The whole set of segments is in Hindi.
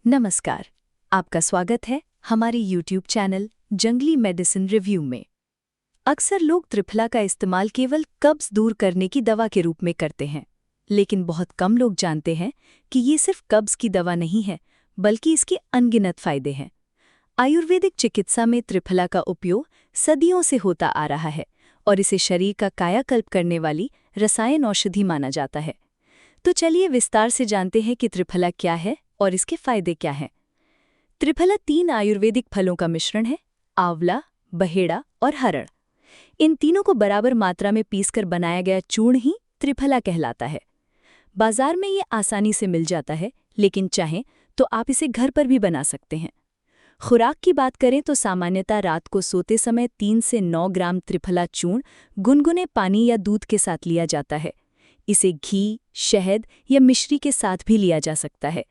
नमस्कार, आपका स्वागत है हमारे YouTube चैनल जंगली मेडिसिन रिव्यू में। अक्सर लोग त्रिफला का इस्तेमाल केवल कब्ज दूर करने की दवा के रूप में करते हैं, लेकिन बहुत कम लोग जानते हैं कि ये सिर्फ कब्ज की दवा नहीं है, बल्कि इसके अनगिनत फायदे हैं। आयुर्वेदिक चिकित्सा में त्रिफला का उपयोग सदियों से होता आ रहा है और इसे शरीर का कायाकल्प करने वाली रसायन औषधि माना जाता है। तो चलिए विस्तार से जानते हैं कि त्रिफला क्या है और इसके फायदे क्या हैं। त्रिफला 3 आयुर्वेदिक फलों का मिश्रण है: आंवला, बहेड़ा और हरड़। इन तीनों को बराबर मात्रा में पीसकर बनाया गया चूर्ण ही त्रिफला कहलाता है। बाजार में ये आसानी से मिल जाता है, लेकिन चाहें तो आप इसे घर पर भी बना सकते हैं। खुराक की बात करें तो सामान्यतः रात को सोते समय 3 से 9 ग्राम त्रिफला चूर्ण गुनगुने पानी या दूध के साथ लिया जाता है। इसे घी, शहद या मिश्री के साथ भी लिया जा सकता है,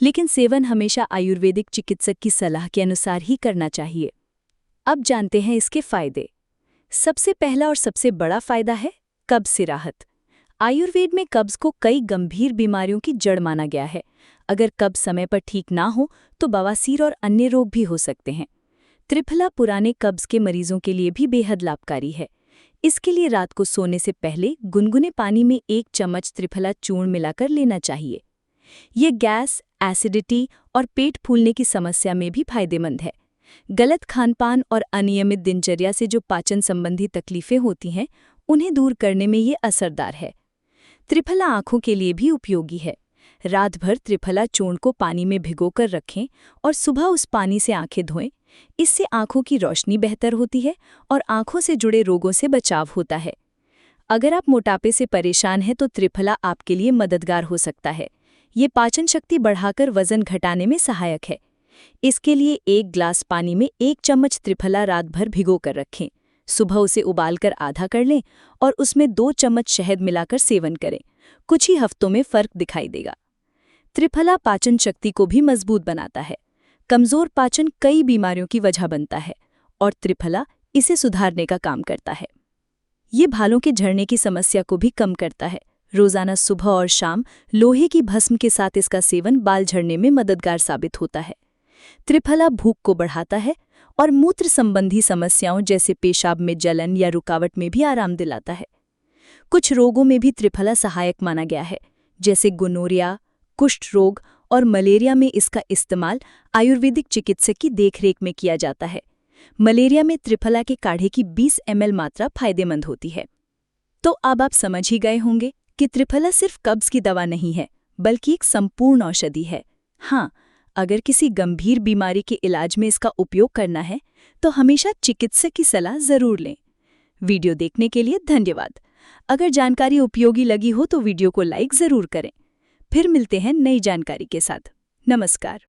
लेकिन सेवन हमेशा आयुर्वेदिक चिकित्सक की सलाह के अनुसार ही करना चाहिए। अब जानते हैं इसके फायदे। सबसे पहला और सबसे बड़ा फायदा है कब्ज से राहत। आयुर्वेद में कब्ज को कई गंभीर बीमारियों की जड़ माना गया है। अगर कब्ज समय पर ठीक ना हो तो बवासीर और अन्य रोग भी हो सकते हैं। त्रिफला पुराने कब्ज के मरीजों के लिए भी बेहद लाभकारी है। इसके लिए रात को सोने से पहले गुनगुने पानी में 1 चम्मच त्रिफला चूर्ण मिलाकर लेना चाहिए। ये गैस, एसिडिटी और पेट फूलने की समस्या में भी फायदेमंद है। गलत खानपान और अनियमित दिनचर्या से जो पाचन संबंधी तकलीफें होती हैं, उन्हें दूर करने में ये असरदार है। त्रिफला आंखों के लिए भी उपयोगी है। रात भर त्रिफला चूर्ण को पानी में भिगोकर रखें और सुबह उस पानी से आंखें धोएं। इससे आंखों की रोशनी बेहतर होती है और आंखों से जुड़े रोगों से बचाव होता है। अगर आप मोटापे से परेशान हैं तो त्रिफला आपके लिए मददगार हो सकता है। ये पाचन शक्ति बढ़ाकर वजन घटाने में सहायक है। इसके लिए 1 ग्लास पानी में 1 चम्मच त्रिफला रात भर भिगोकर रखें। सुबह उसे उबालकर आधा कर लें और उसमें 2 चम्मच शहद मिलाकर सेवन करें। कुछ ही हफ्तों में फर्क दिखाई देगा। त्रिफला पाचन शक्ति को भी मजबूत बनाता है। कमजोर पाचन कई बीमारियों की वजह बनता है और त्रिफला इसे सुधारने का काम करता है। ये भालों के झड़ने की समस्या को भी कम करता है। रोजाना सुबह और शाम लोहे की भस्म के साथ इसका सेवन बाल झड़ने में मददगार साबित होता है। त्रिफला भूख को बढ़ाता है और मूत्र संबंधी समस्याओं जैसे पेशाब में जलन या रुकावट में भी आराम दिलाता है। कुछ रोगों में भी त्रिफला सहायक माना गया है, जैसे गोनोरिया, कुष्ठ रोग और मलेरिया में इसका इस्तेमाल आयुर्वेदिक चिकित्सक की देखरेख में किया जाता है। मलेरिया में त्रिफला के काढ़े की 20 ml मात्रा फायदेमंद होती है। तो अब आप समझ ही गए होंगे कि त्रिफला सिर्फ कब्ज की दवा नहीं है, बल्कि एक संपूर्ण औषधि है। हाँ, अगर किसी गंभीर बीमारी के इलाज में इसका उपयोग करना है तो हमेशा चिकित्सक की सलाह जरूर लें। वीडियो देखने के लिए धन्यवाद। अगर जानकारी उपयोगी लगी हो तो वीडियो को लाइक जरूर करें। फिर मिलते हैं नई जानकारी के साथ। नमस्कार।